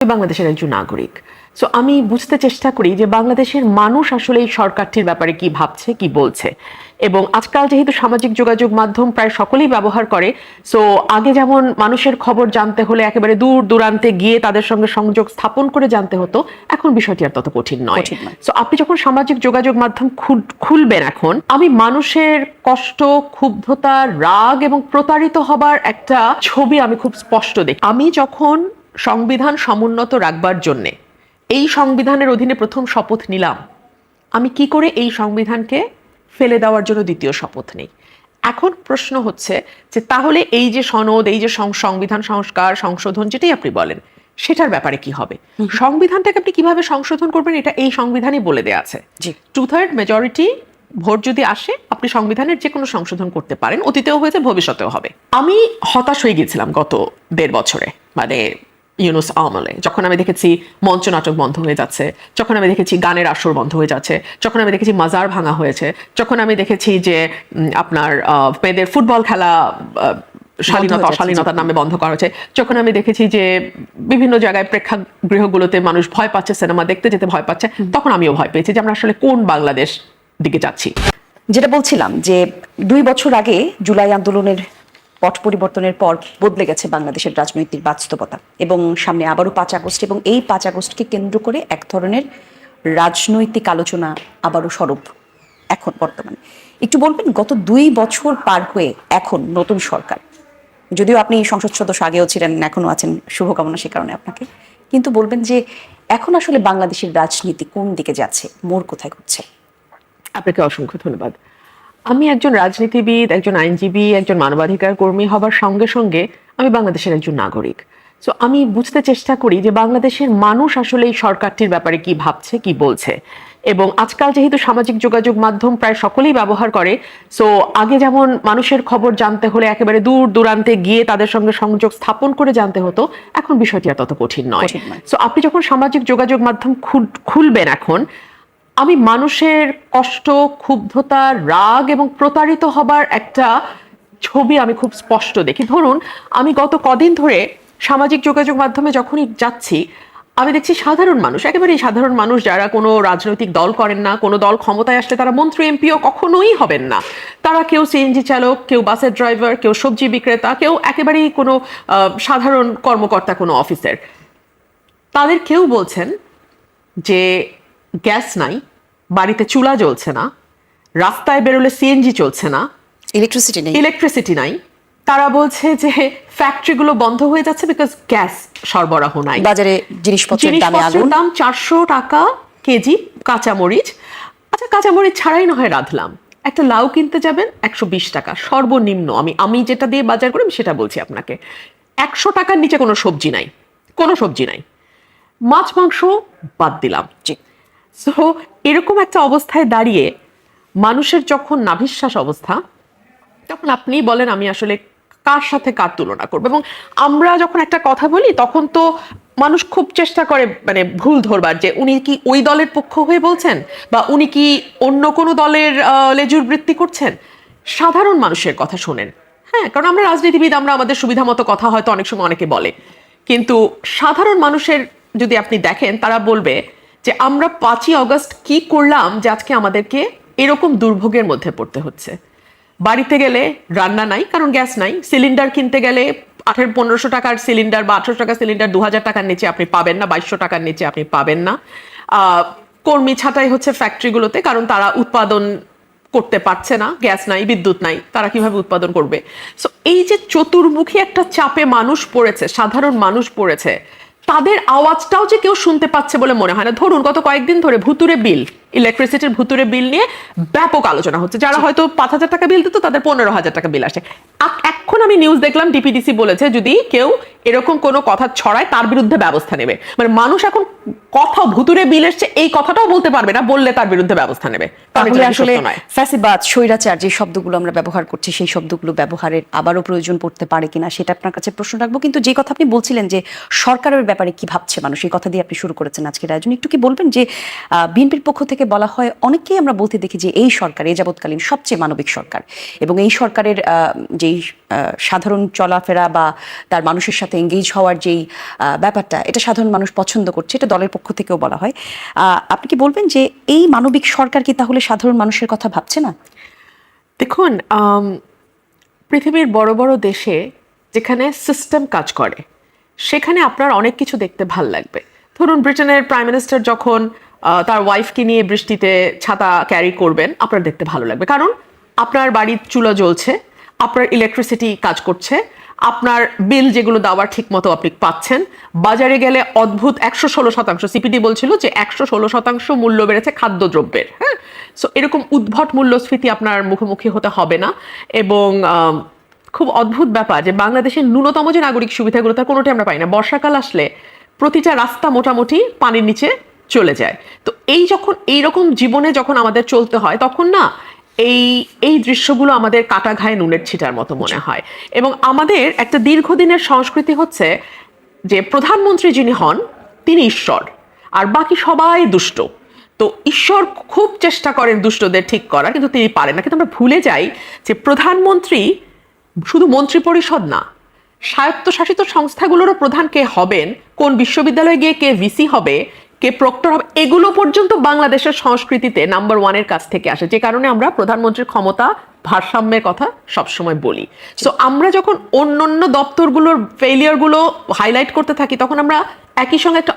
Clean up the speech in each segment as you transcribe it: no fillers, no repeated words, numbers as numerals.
বাংলাদেশের একজন নাগরিক। সো আমি বুঝতে চেষ্টা করি যে বাংলাদেশের মানুষ আসলে এই সরকারটির ব্যাপারে কি ভাবছে, কি বলছে। এবং আজকাল যেহেতু সামাজিক যোগাযোগ মাধ্যম প্রায় সকলেই ব্যবহার করে, সো আগে যেমন মানুষের খবর জানতে হলে একেবারে দূর দূরান্তে গিয়ে তাদের সঙ্গে সংযোগ স্থাপন করে জানতে হতো, এখন বিষয়টি আর তত কঠিন নয়। সো আপনি যখন সামাজিক যোগাযোগ মাধ্যম খুলবেন, এখন আমি মানুষের কষ্ট, ক্ষুব্ধতা, রাগ এবং প্রতারিত হবার একটা ছবি আমি খুব স্পষ্ট দেখি। আমি যখন সংবিধান সমুন্নত রাখবার জন্যে এই সংবিধানের অধীনে প্রথম শপথ নিলাম, আমি কি করে এই সংবিধানকে ফেলে দেওয়ার জন্য দ্বিতীয় শপথ নেই? এখন প্রশ্ন হচ্ছে যে তাহলে এই যে সনদ, এই যে সংবিধান সংস্কার, সংশোধন, যেটাই আপনি বলেন, সেটার ব্যাপারে কি হবে? সংবিধানটাকে আপনি কিভাবে সংশোধন করবেন, এটা এই সংবিধানই বলে দেয়া আছে। 2/3 মেজরিটি ভোট যদি আসে, আপনি সংবিধানের যে কোনো সংশোধন করতে পারেন। অতীতেও হয়েছে, ভবিষ্যতেও হবে। আমি হতাশ হয়ে গেছিলাম গত 1.5 বছরে, মানে ইউনুস আমলে, যখন আমি দেখেছি মঞ্চ নাটক বন্ধ হয়ে যাচ্ছে, যখন আমি দেখেছি গানের আসর বন্ধ হয়ে যাচ্ছে, যখন আমি দেখেছি মাজার ভাঙা হয়েছে, যখন আমি দেখেছি যে আপনার মেয়েদের ফুটবল খেলা শালীনতা অশালীনতার নামে বন্ধ করা হয়েছে, যখন আমি দেখেছি যে বিভিন্ন জায়গায় প্রেক্ষাগৃহগুলোতে মানুষ ভয় পাচ্ছে, সিনেমা দেখতে যেতে ভয় পাচ্ছে, তখন আমিও ভয় পেয়েছি যে আমরা আসলে কোন বাংলাদেশ দিকে যাচ্ছি। যেটা বলছিলাম যে 2 বছর আগে জুলাই আন্দোলনের পট পরিবর্তনের পর বদলে গেছে বাংলাদেশের রাজনৈতিক বাস্তবতা, এবং সামনে আবারও 5 আগস্ট, এবং এই 5 আগস্টকে কেন্দ্র করে এক ধরনের রাজনৈতিক আলোচনা আবারও স্বরূপ এখন বর্তমানে। একটু বলবেন, গত 2 বছর পার হয়ে এখন নতুন সরকার, যদিও আপনি সংসদ সদস্য আগেও ছিলেন, এখনো আছেন, শুভকামনা সে কারণে আপনাকে, কিন্তু বলবেন যে এখন আসলে বাংলাদেশের রাজনীতি কোন দিকে যাচ্ছে, মোড় কোথায় ঘুরছে? আপনাকে অসংখ্য ধন্যবাদ। আমি একজন রাজনীতিবিদ, একজন আইনজীবী, একজন মানবাধিকার কর্মী হবার সঙ্গে সঙ্গে আমি বাংলাদেশের একজন নাগরিক। সো আমি বুঝতে চেষ্টা করি যে বাংলাদেশের মানুষ আসলে এই সরকারটির ব্যাপারে কি ভাবছে, কি বলছে। এবং আজকাল যেহেতু সামাজিক যোগাযোগ মাধ্যম প্রায় সকলেই ব্যবহার করে, সো আগে যেমন মানুষের খবর জানতে হলে একেবারে দূর দূরান্তে গিয়ে তাদের সঙ্গে সংযোগ স্থাপন করে জানতে হতো, এখন বিষয়টি আর তত কঠিন নয়। সো আপনি যখন সামাজিক যোগাযোগ মাধ্যম খুলবেন, এখন আমি মানুষের কষ্ট, ক্ষুব্ধতা, রাগ এবং প্রতারিত হবার একটা ছবি আমি খুব স্পষ্ট দেখি। ধরুন, আমি গত কদিন ধরে সামাজিক যোগাযোগ মাধ্যমে যখনই যাচ্ছি, আমি দেখছি সাধারণ মানুষ, একেবারেই সাধারণ মানুষ, যারা কোনো রাজনৈতিক দল করেন না, কোনো দল ক্ষমতায় আসলে তারা মন্ত্রী এমপিও কখনোই হবেন না, তারা কেউ সিএনজি চালক, কেউ বাসের ড্রাইভার, কেউ সবজি বিক্রেতা, কেউ একেবারেই কোনো সাধারণ কর্মকর্তা কোনো অফিসের, তাদের কেউ বলছেন যে গ্যাস নাই, বাড়িতে চুলা জ্বলছে না, রাস্তায় বেরোলে সিএনজি চলছে না, ইলেকট্রিসিটি নাই। তারা বলছে যে ফ্যাক্টরিগুলো বন্ধ হয়ে যাচ্ছে বিকজ গ্যাস সরবরাহ নাই, বাজারে জিনিসপত্রের দাম 400 টাকা কেজি কাঁচামরিচ। আচ্ছা, কাঁচামরিচ ছাড়াই না হয় রাঁধলাম, একটা লাউ কিনতে যাবেন 120 টাকা সর্বনিম্ন। আমি যেটা দিয়ে বাজার করি আমি সেটা বলছি আপনাকে, 100 টাকার নিচে কোনো সবজি নাই, কোনো সবজি নাই, মাছ মাংস বাদ দিলাম। সো এরকম একটা অবস্থায় দাঁড়িয়ে মানুষের যখন নাভিশ্বাস অবস্থা, তখন আপনি বলেন আমি আসলে কার সাথে কার তুলনা করবো। এবং আমরা যখন একটা কথা বলি, তখন তো মানুষ খুব চেষ্টা করে মানে ভুল ধরবার, যে উনি কি ওই দলের পক্ষ হয়ে বলছেন, বা উনি কি অন্য কোনো দলের লেজুর বৃত্তি করছেন। সাধারণ মানুষের কথা শোনেন, হ্যাঁ, কারণ আমরা রাজনীতিবিদ, আমরা আমাদের সুবিধা মতো কথা হয়তো অনেক সময় অনেকে বলে, কিন্তু সাধারণ মানুষের যদি আপনি দেখেন, তারা বলবে যে আমরা 5ই আগস্ট কি করলাম যে আজকে আমাদেরকে এরকম দুর্ভোগের মধ্যে পড়তে হচ্ছে। বাড়িতে গেলে রান্না নাই, কারণ গ্যাস নাই। সিলিন্ডার কিনতে গেলে 1500 টাকার সিলিন্ডার বা 1800 টাকার সিলিন্ডার 2000 টাকার নিচে আপনি পাবেন না, 2200 টাকার নিচে আপনি পাবেন না। কর্মী ছাঁটাই হচ্ছে ফ্যাক্টরিগুলোতে, কারণ তারা উৎপাদন করতে পারছে না, গ্যাস নাই, বিদ্যুৎ নাই, তারা কিভাবে উৎপাদন করবে। সো এই যে চতুর্মুখী একটা চাপে মানুষ পড়েছে, সাধারণ মানুষ পড়েছে, তাদের আওয়াজটাও যে কেউ শুনতে পাচ্ছে বলে মনে হয় না। ধরুন, গত কয়েকদিন ধরে ভুতুরে বিল, ইলেকট্রিসিটির ভুতুরে বিল নিয়ে ব্যাপক আলোচনা হচ্ছে। যারা হয়তো 5000 টাকা বিল দিত, তাদের 15,000 টাকা বিল আসে। এখন আমি নিউজ দেখলাম ডিপিডিসি বলেছে যদি কেউ এরকম কোনো কথা ছড়ায় তার বিরুদ্ধে ব্যবস্থা নেবে। মানে মানুষ এখন কথা ভুতুরে বিল এসছে এই কথাটাও বলতে পারবে না, বললে তার বিরুদ্ধে ব্যবস্থা নেবে। তাহলে আসলে ফ্যাসিবাদ, স্বৈরাচার যে শব্দগুলো আমরা ব্যবহার করছি, সেই শব্দগুলো ব্যবহারের আবারও প্রয়োজন পড়তে পারে কিনা সেটা আপনার কাছে প্রশ্ন রাখবো। কিন্তু যে কথা আপনি বলছিলেন যে সরকারের ব্যাপারে কি ভাবছে মানুষ, এই কথা দিয়ে আপনি শুরু করেছেন আজকের আয়োজন, একটু কি বলবেন যে বিএনপির পক্ষ থেকে বলা হয়, অনেকেই আমরা বলতে দেখি যে এই সরকার এই যাবৎকালীন সবচেয়ে মানবিক সরকার, এবং এই সরকারের যেই সাধারণ চলাফেরা বা তার মানুষের সাথে এঙ্গেজ হওয়ার যেই ব্যাপারটা, এটা সাধারণ মানুষ পছন্দ করছে, এটা দলের পক্ষ থেকেও বলা হয়। আপনি কি বলবেন যে এই মানবিক সরকার কি তাহলে সাধারণ মানুষের কথা ভাবছে না? দেখুন, পৃথিবীর বড় বড় দেশে যেখানে সিস্টেম কাজ করে সেখানে আপনার অনেক কিছু দেখতে ভাল লাগবে। ধরুন, ব্রিটেনের প্রাইম মিনিস্টার যখন তার ওয়াইফকে নিয়ে বৃষ্টিতে ছাতা ক্যারি করবেন, আপনার দেখতে ভালো লাগবে, কারণ আপনার বাড়ির চুলা জ্বলছে, আপনার ইলেকট্রিসিটি কাজ করছে, আপনার বিল যেগুলো দেওয়ার ঠিক মতো আপনি পাচ্ছেন। বাজারে গেলে অদ্ভুত 116%, সিপিডি বলছিল যে 116% মূল্য বেড়েছে খাদ্যদ্রব্যের। হ্যাঁ, সো এরকম উদ্ভট মূল্যস্ফীতি আপনার মুখোমুখি হতে হবে না। এবং খুব অদ্ভুত ব্যাপার যে বাংলাদেশের ন্যূনতম যে নাগরিক সুবিধাগুলো তার কোনোটাই আমরা পাই না। বর্ষাকাল আসলে প্রতিটা রাস্তা মোটামুটি পানির নিচে চলে যায়। তো যখন এইরকম জীবনে যখন আমাদের চলতে হয়, তখন না এই দৃশ্যগুলো আমাদের কাটা ঘায়ে নুনের ছিটার মতো মনে হয়। এবং আমাদের একটা দীর্ঘদিনের সংস্কৃতি হচ্ছে যে প্রধানমন্ত্রী যিনি হন তিনি ঈশ্বর, আর বাকি সবাই দুষ্ট। তো ঈশ্বর খুব চেষ্টা করেন দুষ্টদের ঠিক করা, কিন্তু তিনি পারেন না। কিন্তু আমরা ভুলে যাই যে প্রধানমন্ত্রী শুধু মন্ত্রিপরিষদ না, স্বায়ত্তশাসিত সংস্থাগুলোরও প্রধান কে হবেন, কোন বিশ্ববিদ্যালয়ে গিয়ে কে ভিসি হবে, কে প্রক্টর হবে, এগুলো পর্যন্ত বাংলাদেশের সংস্কৃতিতে নাম্বার 1-এর কাছ থেকে আসে। যে কারণে আমরা প্রধানমন্ত্রীর ক্ষমতা ভারসাম্যের কথা সবসময় বলি। সো আমরা যখন অন্য দপ্তরগুলোর ফেলিয়ারগুলো হাইলাইট করতে থাকি, তখন আমরা একই সঙ্গে একটা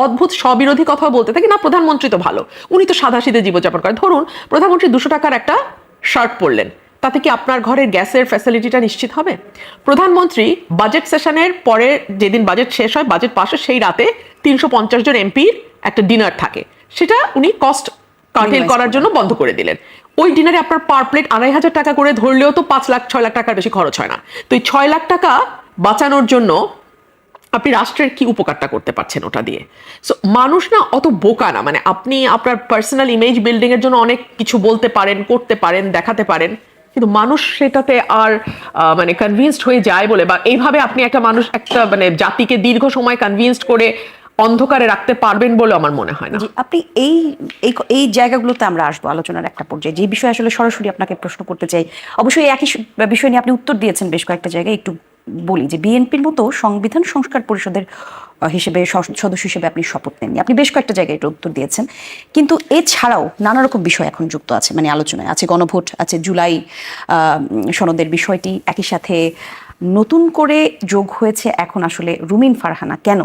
অদ্ভুত স্ববিরোধী কথা বলতে থাকি। না, প্রধানমন্ত্রী তো ভালো, উনি তো সাদাসিধে জীবনযাপন করেন। ধরুন, প্রধানমন্ত্রী 200 টাকার একটা শার্ট পরলেন, তাতে কি আপনার ঘরের গ্যাসের ফ্যাসিলিটিটা নিশ্চিত হবে? প্রধানমন্ত্রী বাজেট সেশনের পরে, যেদিন বাজেট শেষ হয়, বাজেট পাশে, সেই রাতে 350 জন এমপির একটা ডিনার থাকে, সেটা উনি কস্ট কার্টেল করার জন্য বন্ধ করে দিলেন। ওই ডিনারে আপনার পার প্লেট 2500 টাকা করে ধরলেও তো 5 লাখ 6 লাখ টাকার বেশি খরচ হয় না। তো এই 6 লাখ টাকা বাঁচানোর জন্য আপনি রাষ্ট্রের কি উপকারটা করতে পারছেন ওটা দিয়ে? সো মানুষ না অত বোকা না। মানে আপনি আপনার পার্সোনাল ইমেজ বিল্ডিং এর জন্য অনেক কিছু বলতে পারেন, করতে পারেন, দেখাতে পারেন, কিন্তু মানুষ সেটাতে আর মানে কনভিন্সড হয়ে যায় বলে, বা এইভাবে আপনি একটা মানে জাতিকে দীর্ঘ সময় কনভিন্সড করে অন্ধকারে রাখতে পারবেন বলে আমার মনে হয় না। আপনি এই এই জায়গাগুলোতে আমরা আসবো আলোচনার একটা পর্যায়ে, যে বিষয়ে আসলে সরাসরি আপনাকে প্রশ্ন করতে চাই। অবশ্যই একই বিষয় নিয়ে আপনি উত্তর দিয়েছেন বেশ কয়েকটা জায়গায়। একটু বলি যে বিএনপির মতো সংবিধান সংস্কার পরিষদের সদস্য হিসেবে আপনি শপথ নেননি, আপনি বেশ কয়েকটা জায়গায় এটা উত্তর দিয়েছেন। কিন্তু এছাড়াও নানা রকম বিষয় এখন যুক্ত আছে, মানে আলোচনায় আছে, গণভোট আছে, জুলাই সনদের বিষয়টি, একই সাথে নতুন করে যোগ হয়েছে এখন আসলে রুমিন ফারহানা কেন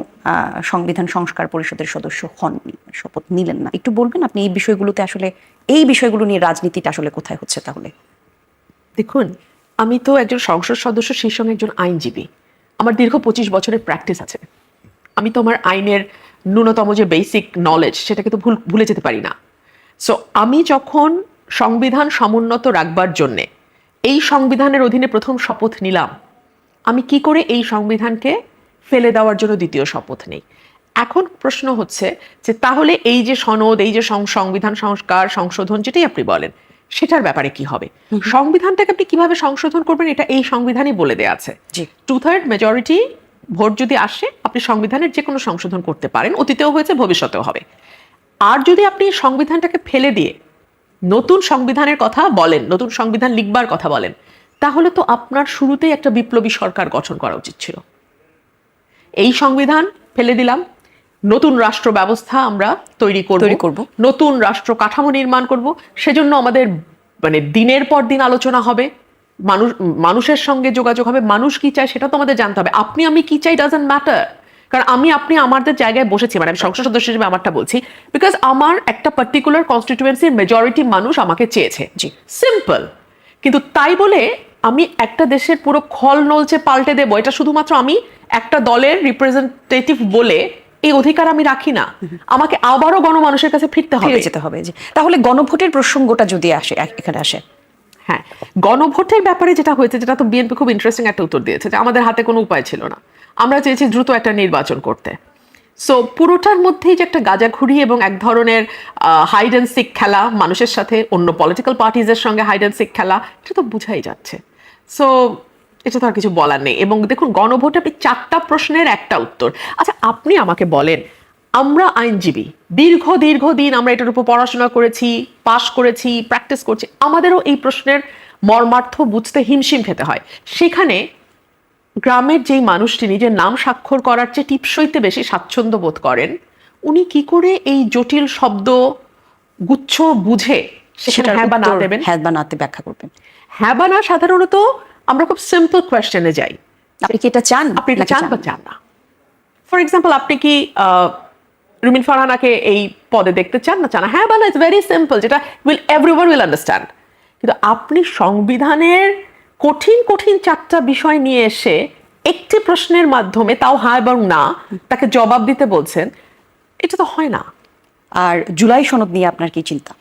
সংবিধান সংস্কার পরিষদের সদস্য হননি, শপথ নিলেন না। একটু বলবেন আপনি এই বিষয়গুলোতে আসলে, এই বিষয়গুলো নিয়ে রাজনীতিটা আসলে কোথায় হচ্ছে তাহলে? দেখুন, আমি তো একজন সংসদ সদস্য, সেই সঙ্গে একজন আইনজীবী। আমার দীর্ঘ 25 বছরের প্র্যাকটিস আছে। আমি তো আমার আইনের ন্যূনতম যে বেসিক নলেজ, সেটাকে তো ভুলে যেতে পারি না। সো আমি যখন সংবিধান সমুন্নত রাখবার জন্যে এই সংবিধানের অধীনে প্রথম শপথ নিলাম, আমি কি করে এই সংবিধানকে ফেলে দেওয়ার জন্য দ্বিতীয় শপথ নেই? এখন প্রশ্ন হচ্ছে যে তাহলে এই যে সনদ, এই যে সংবিধান সংস্কার, সংশোধন, যেটাই আপনি বলেন, সেটার ব্যাপারে কি হবে? সংবিধানটাকে আপনি কিভাবে সংশোধন করবেন, এটা এই সংবিধানই বলে দেয়া আছে। 2/3 মেজরিটি ভোট যদি আসে, আপনি সংবিধানের যে কোনো সংশোধন করতে পারেন, অতীতেও হয়েছে, ভবিষ্যতেও হবে। আর যদি আপনি সংবিধানটাকে ফেলে দিয়ে নতুন সংবিধানের কথা বলেন, নতুন সংবিধান লিখবার কথা বলেন, তাহলে তো আপনার শুরুতেই একটা বিপ্লবী সরকার গঠন করা উচিত ছিল। এই সংবিধান ফেলে দিলাম, নতুন রাষ্ট্র ব্যবস্থা আমরা তৈরি করব, নতুন রাষ্ট্র কাঠামো নির্মাণ করব। সেজন্য আমাদের মানে দিনের পর দিন আলোচনা হবে, মানুষের সঙ্গে যোগাযোগ হবে। মানুষ কি চায় সেটা তো আমাদের জানতে হবে। আপনি আমি কি চাই ডাজন্ট ম্যাটার, কারণ আপনি আমাদের জায়গায় বসেছি, মানে আমি সংসদ সদস্য হিসেবে আমারটা বলছি, বিকজ আমার একটা পার্টিকুলার কনস্টিটিউয়েন্সির মেজরিটি মানুষ আমাকে চেয়েছে, সিম্পল। কিন্তু তাই বলে আমি একটা দেশের পুরো খল নলচে পাল্টে দেবো, এটা শুধুমাত্র আমি একটা দলের রিপ্রেজেন্টেটিভ বলে এই অধিকার আমি রাখি না। আমাকে আবারও গণমানুষের কাছে ফিরতে হবে। তাহলে গণভোটের প্রসঙ্গটা যদি এখানে আসে, হ্যাঁ, গণভোটের ব্যাপারে যেটা হয়েছে, যেটা তো বিএনপি খুব ইন্টারেস্টিং একটা উত্তর দিয়েছে, যে আমাদের হাতে কোনো উপায় ছিল না, আমরা চেয়েছি দ্রুত একটা নির্বাচন করতে। সো পুরোটার মধ্যেই যে একটা গাঁজাখুরি এবং এক ধরনের হাইড অ্যান্ড সিক খেলা, মানুষের সাথে অন্য পলিটিক্যাল পার্টিজের সঙ্গে হাইড অ্যান্ড সিক খেলা, এটা তো বোঝাই যাচ্ছে। সো এটা তো আর কিছু বলার নেই। এবং দেখুন, গণভোটে আপনি 4টা প্রশ্নের একটা উত্তর। আচ্ছা, আপনি আমাকে বলেন, আমরা আইনজীবী, দীর্ঘদিন আমরা এটার উপর পড়াশোনা করেছি, পাশ করেছি, প্র্যাকটিস করছি, আমাদেরও এই প্রশ্নের মর্মার্থ বুঝতে হিমশিম খেতে হয়। সেখানে গ্রামের যেই মানুষটি নিজের নাম স্বাক্ষর করার চেয়ে টিপসইতে বেশি স্বাচ্ছন্দ্য বোধ করেন, উনি কি করে এই জটিল শব্দ গুচ্ছ বুঝে সেখানে হ্যাঁ বা না দেবেন? হ্যাঁ বা নাতে ব্যাখ্যা করবেন। হ্যাঁ বা না সাধারণত আমরা খুব সিম্পল কোয়েশ্চেনে যাই। আপনি কি এটা চান? আপনি এটা চান বা চান না? ফর এক্সাম্পল, আপনি কি রুমিন ফারহানাকে এই পদে দেখতে চান না চান না? হ্যাঁ বা না, ইটস ভেরি সিম্পল, যেটা এভরিওয়ান উইল আন্ডারস্ট্যান্ড। কিন্তু আপনি সংবিধানের কঠিন কঠিন 4টা বিষয় নিয়ে এসে একটি প্রশ্নের মাধ্যমে, তাও হ্যাঁ এবং না, তাকে জবাব দিতে বলছেন, এটা তো হয় না। আর জুলাই সনদ নিয়ে আপনার কি চিন্তা?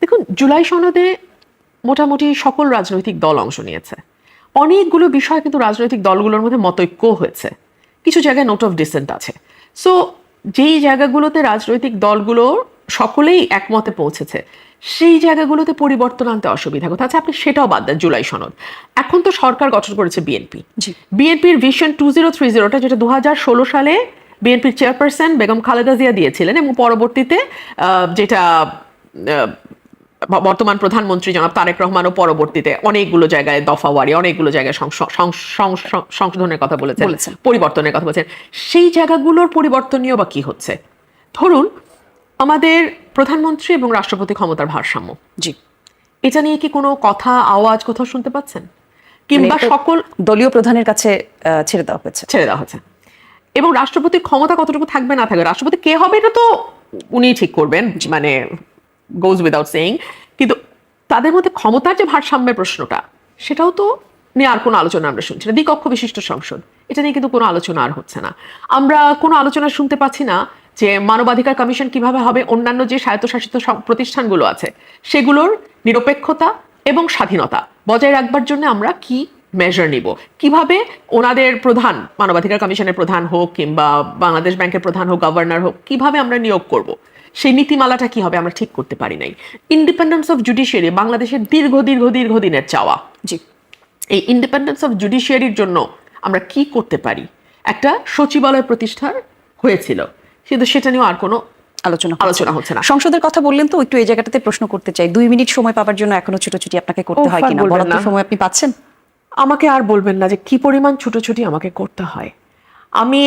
দেখুন, জুলাই সনদে মোটামুটি সকল রাজনৈতিক দল অংশ নিয়েছে। অনেকগুলো বিষয় কিন্তু রাজনৈতিক দলগুলোর মধ্যে মতৈক্য হয়েছে, কিছু জায়গায় নোট অফ ডিসেন্ট আছে। সো যেই জায়গাগুলোতে রাজনৈতিক দলগুলো সকলেই একমতে পৌঁছেছে, সেই জায়গাগুলোতে পরিবর্তন আনতে অসুবিধা কোথায়? আচ্ছা, আপনি সেটাও বাদ দেন, জুলাই সনদ। এখন তো সরকার গঠন করেছে বিএনপি। বিএনপির ভিশন 2030টা, যেটা 2016 সালে বিএনপির চেয়ারপারসন বেগম খালেদা জিয়া দিয়েছিলেন, এবং পরবর্তীতে যেটা বর্তমান প্রধানমন্ত্রী জনাব তারেক রহমানও পরবর্তীতে অনেকগুলো জায়গায় দফাওয়ারি অনেকগুলো জায়গায় সংশোধনের কথা বলেছেন, পরিবর্তনের কথা বলেছেন। সেই জায়গাগুলোর পরিবর্তনীয় বা কি হচ্ছে? ধরুন, আমাদের প্রধানমন্ত্রী এবং রাষ্ট্রপতি ক্ষমতার ভারসাম্য, জি, এটা নিয়ে কি কোনো কথা আওয়াজ কোথাও শুনতে পাচ্ছেন? কিংবা সকল দলীয় প্রধানের কাছে ছেড়ে দেওয়া হয়েছে। এবং রাষ্ট্রপতির ক্ষমতা কতটুকু থাকবে না থাকবে, রাষ্ট্রপতি কে হবে এটা তো উনি ঠিক করবেন, মানে গোজ উইদাউট সেইং। কিন্তু তাদের মধ্যে ক্ষমতার যে ভারসাম্যের প্রশ্নটা, সেটাও তো নিয়ে আর কোনো আলোচনা আমরা শুনছি না। দ্বিকক্ষ বিশিষ্ট সংসদ, এটা নিয়ে কিন্তু কোনো আলোচনা আর হচ্ছে না। আমরা কোনো আলোচনা শুনতে পাচ্ছি না যে মানবাধিকার কমিশন কিভাবে হবে, অন্যান্য যে স্বায়ত্তশাসিত প্রতিষ্ঠানগুলো আছে সেগুলোর নিরপেক্ষতা এবং স্বাধীনতা বজায় রাখবার জন্য আমরা কি মেজার নিব, কিভাবে ওনাদের প্রধান, মানবাধিকার কমিশনের প্রধান হোক কিংবা বাংলাদেশ ব্যাংকের প্রধান হোক, গভর্নর হোক, কিভাবে আমরা নিয়োগ করব, সেই নীতিমালাটা কি হবে আমরা ঠিক করতে পারি নাই। ইন্ডিপেন্ডেন্স অফ জুডিশিয়ারি বাংলাদেশের দীর্ঘদিনের চাওয়া। জি, এই ইন্ডিপেন্ডেন্স অফ জুডিশিয়ারির জন্য আমরা কি করতে পারি? একটা সচিবালয় প্রতিষ্ঠার হয়েছিল, কিন্তু সেটা নিয়েও আর কোনো আলোচনা হচ্ছে না। সংসদের কথা বললেন তো, একটু এই জায়গাটাতে প্রশ্ন করতে চাই। 2 মিনিট সময় পাওয়ার জন্য এখনো ছুটোছুটি আপনাকে করতে হয় কিনা? বলার সময় আপনি পাচ্ছেন? আমাকে আর বলবেন না যে কি পরিমাণ ছুটোছুটি আমাকে করতে হয়। আমি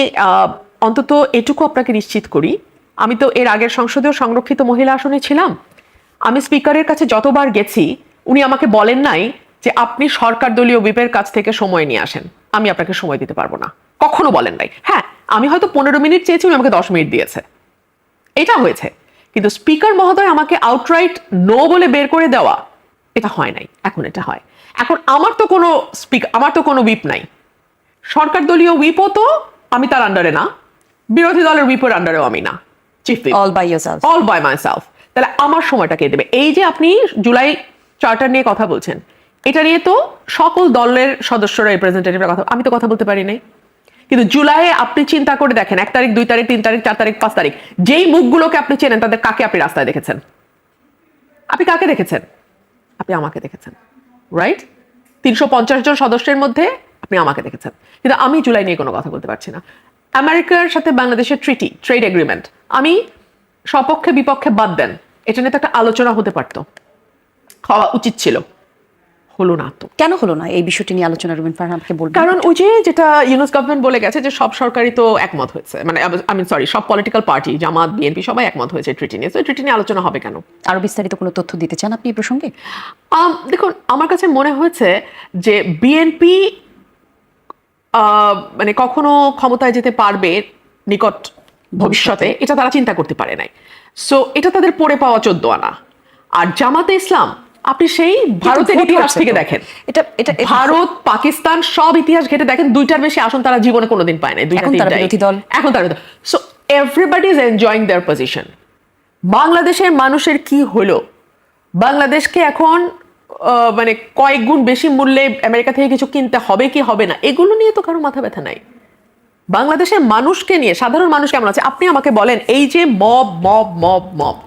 অন্তত এটুকু আপনাকে নিশ্চিত করি, আমি তো এর আগের সংসদেও সংরক্ষিত মহিলা আসনে ছিলাম। আমি স্পিকারের কাছে যতবার গেছি, উনি আমাকে বলেন নাই যে আপনি সরকার দলীয় হুইপের কাছ থেকে সময় নিয়ে আসেন, আমি আপনাকে সময় দিতে পারবো না, কখনো বলেন নাই। হ্যাঁ, আমি হয়তো 15 মিনিট চেয়েছি, উনি আমাকে 10 মিনিট দিয়েছে, এটা হয়েছে। কিন্তু স্পিকার মহোদয় আমাকে আউটরাইট নো বলে বের করে দেওয়া, এটা হয় নাই। এখন এটা হয়। এখন আমার তো কোনো হুইপ নাই। সরকার দলীয় হুইপও তো আমি তার আন্ডারে না, বিরোধী দলের হুইপের আন্ডারেও আমি না, chief whip, all by myself. তাহলে আমার সময়টা কে দেবে? এই যে আপনি জুলাই চার্টার নিয়ে কথা বলছেন, এটা নিয়ে তো সকল দলের সদস্যরা, রিপ্রেজেন্টেটিভরা কথা, আমি তো কথা বলতে পারি নাই। কিন্তু জুলাইয়ে আপনি চিন্তা করে দেখেন, 1 তারিখ, 2 তারিখ, 3 তারিখ, 4 তারিখ, 5 তারিখ, যেই মুখগুলোকে আপনি চেনেন, তাদের কাকে আপনি রাস্তায় দেখেছেন? আপনি কাকে দেখেছেন? আপনি আমাকে দেখেছেন, রাইট? 350 জন সদস্যের মধ্যে আপনি আমাকে দেখেছেন। কিন্তু আমি জুলাই নিয়ে কোনো কথা বলতে পারছি না। আমেরিকার সাথে বাংলাদেশের ট্রেড এগ্রিমেন্ট, আমি সপক্ষে বিপক্ষে বাদ দেন, এটা নিয়ে তো একটা আলোচনা হতে পারতো, হওয়া উচিত ছিল, হলো না। তো কেন হলো না এই বিষয়টি নিয়ে আলোচনা? রুমিন ফারহানাকে বলবেন। কারণ ওই যে যেটা ইউনুস গভর্নমেন্ট বলে গেছে যে সব সরকারই তো একমত হয়েছে, মানে সব পলিটিক্যাল পার্টি, জামাত, বিএনপি সবাই একমত হয়েছে ট্রিটি নিয়ে। তো ট্রিটি নিয়ে আলোচনা হবে কেন? আরো বিস্তারিত কোনো তথ্য দিতে চান আপনি এই প্রসঙ্গে? দেখুন, আমার কাছে মনে হয়েছে যে বিএনপি মানে কখনো ক্ষমতায় যেতে পারবে নিকট ভবিষ্যতে, এটা তারা চিন্তা করতে পারে নাই। সো এটা তাদের পড়ে পাওয়া 14 আনা। আর জামাতে ইসলাম, আপনি সেই ভারতের ইতিহাস থেকে দেখেন, এটা ভারত পাকিস্তান সব ইতিহাস ঘেটে দেখেন, 2টার বেশি আসন তারা জীবনে কোনোদিন পায় নাই। এখন তারা so everybody is enjoying there position. বাংলাদেশের মানুষের কি হলো? বাংলাদেশকে এখন মানে কয়েক গুণ বেশি মূল্যে আমেরিকা থেকে কিছু কিনতে হবে কি হবে না, এগুলো নিয়ে তো কারো মাথা ব্যথা নাই। বাংলাদেশের মানুষকে নিয়ে, সাধারণ মানুষ কেমন আছে আপনি আমাকে বলেন। এই যে মব মব মব মব,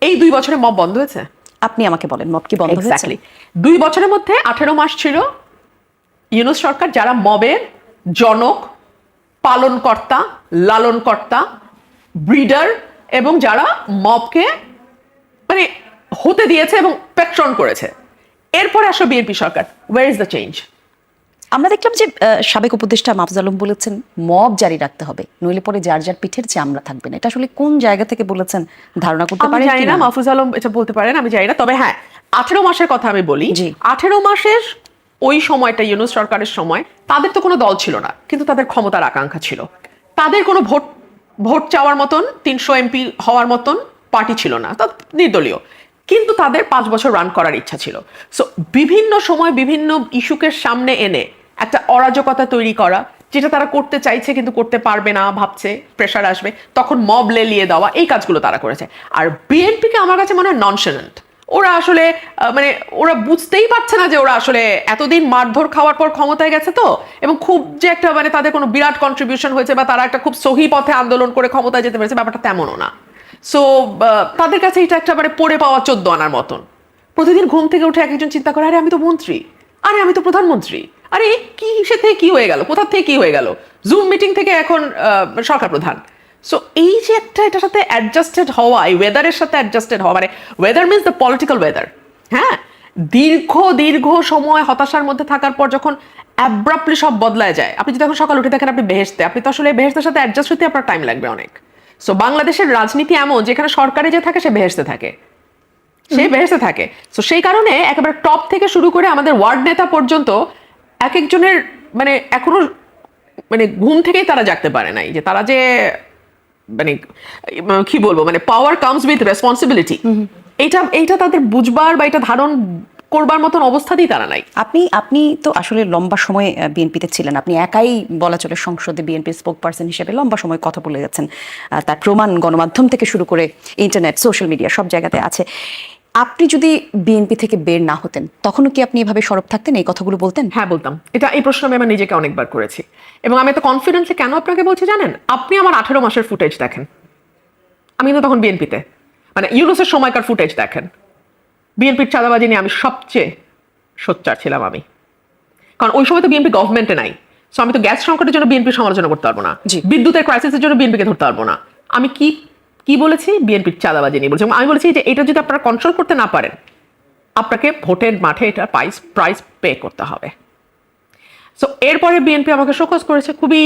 এই 2 বছরে মব বন্ধ হয়েছে? আপনি আমাকে বলেন, মব কি বন্ধ হয়েছে? 2 বছরের মধ্যে 18 মাস ছিল ইউনুস সরকার, যারা মবের জনক, পালনকর্তা, লালনকর্তা, ব্রিডার, এবং যারা মবকে মানে হতে দিয়েছে এবং পেট্রন করেছে। এরপরে আসলে BNP Sarkar, where is the change? আমরা দেখলাম যে সাবেক উপদেষ্টা মাহফুজ আলম বলেছেন মব জারি রাখতে হবে, নইলে পরে যার যার পিঠের চামড়া থাকবে না। এটা আসলে কোন জায়গা থেকে বলেছেন ধারণা করতে আমি পারেন জানি না, মাহফুজ আলম এটা বলতে পারেন, আমি জানি না। তবে হ্যাঁ, 18 মাসের কথা আমি বলি। জি। 18 মাসের ওই সময়টা ইউনূস সরকারের সময় তাদের তো কোনো দল ছিল না, কিন্তু তাদের ক্ষমতার আকাঙ্ক্ষা ছিল। তাদের কোনো ভোট চাওয়ার মতন 300 এমপি হওয়ার মতন পার্টি ছিল না, তা নির্দলীয়, কিন্তু তাদের 5 বছর রান করার ইচ্ছা ছিল। সো বিভিন্ন সময় বিভিন্ন ইস্যুকে সামনে এনে একটা অরাজকতা তৈরি করা, যেটা তারা করতে চাইছে কিন্তু করতে পারবে না, ভাবছে প্রেশার আসবে, তখন মব লেলিয়ে দেওয়া, এই কাজগুলো তারা করেছে। আর বিএনপিকে আমার কাছে মনে হয় ননশালেন্ট। ওরা আসলে মানে ওরা বুঝতেই পারছে না যে ওরা আসলে এতদিন মারধর খাওয়ার পর ক্ষমতায় গেছে তো, এবং খুব যে একটা মানে তাদের কোনো বিরাট কন্ট্রিবিউশন হয়েছে বা তারা একটা খুব সহি পথে আন্দোলন করে ক্ষমতায় যেতে পেরেছে, ব্যাপারটা তেমনও না। সো তাদের কাছে এটা একটা মানে পড়ে পাওয়া 14 আনার মতন। প্রতিদিন ঘুম থেকে উঠে এক একজন চিন্তা করে, আরে আমি তো মন্ত্রী, আরে আমি তো প্রধানমন্ত্রী, আরে কি সে থেকে কি হয়ে গেল, কোথা থেকে কি হয়ে গেল, জুম মিটিং থেকে এখন সরকার প্রধান। সো এই যে একটা এটার সাথে অ্যাডজাস্টেড হওয়া, এই ওয়েদারের সাথে অ্যাডজাস্টেড হওয়া, মানে weather means the political weather. হ্যাঁ, দীর্ঘ সময় হতাশার মধ্যে থাকার পর যখন অ্যাব্রাপ্টলি সব বদলায় যায়, আপনি যদি এখন সকাল উঠে দেখেন আপনি বেহেশতে, আপনি তো আসলে বেহেশতের সাথে অ্যাডজাস্ট হতে আপনার টাইম লাগবে অনেক। সো বাংলাদেশের রাজনীতি এমন যেখানে সরকারে যে থাকে সে বেহেশতে থাকে, সে বেহেশতে থাকে। সো সেই কারণে একেবারে টপ থেকে শুরু করে আমাদের ওয়ার্ড নেতা পর্যন্ত এক একজনের মানে এখনো মানে ঘুম থেকেই তারা জাগতে পারে নাই যে তারা যে মানে কি বলবো, মানে পাওয়ার কামস উইথ রেসপন্সিবিলিটি, এইটা তাদের বুঝবার বা এটা ধারণ করবার মতন অবস্থাতেই তারা নাই। আপনি তো আসলে লম্বা সময় বিএনপিতে ছিলেন, আপনি একাই বলা চলে সংসদে বিএনপির স্পোক পার্সন হিসেবে লম্বা সময় কথা বলে যাচ্ছেন, তার প্রমাণ গণমাধ্যম থেকে শুরু করে ইন্টারনেট, সোশ্যাল মিডিয়া সব জায়গাতে আছে। আপনি যদি বিএনপি থেকে বের না হতেন তখনও কি আপনি এভাবে সরব থাকতেন, এই কথাগুলো বলতেন? হ্যাঁ বলতাম। এই প্রশ্ন আমি আমার নিজেকে অনেকবার করেছি, এবং আমি এত কনফিডেন্টলি কেন আপনাকে বলছি জানেন? আপনি আমার 18 মাসের ফুটেজ দেখেন, আমি কিন্তু তখন বিএনপিতে, মানে ইউনূসের সময়কার ফুটেজ দেখেন, বিএনপির চাঁদাবাজি নিয়ে আমি সবচেয়ে সোচ্চার ছিলাম আমি, কারণ ওই সময় তো বিএনপি গভর্নমেন্টে নাই। সো আমি তো গ্যাস সংকটের জন্য বিএনপির সমালোচনা করতে পারবো না, বিদ্যুতের ক্রাইসিসের জন্য বিএনপিকে ধরতে পারবো না। আমি কি বলেছি? বিএনপির চাঁদাবাজি নিয়ে বলছি। আমি বলেছি যে এটা যদি আপনারা কন্ট্রোল করতে না পারেন, আপনাকে ভোটের মাঠে এটা প্রাইস পে করতে হবে। সো এরপরে বিএনপি আমাকে শোকজ করেছে, খুবই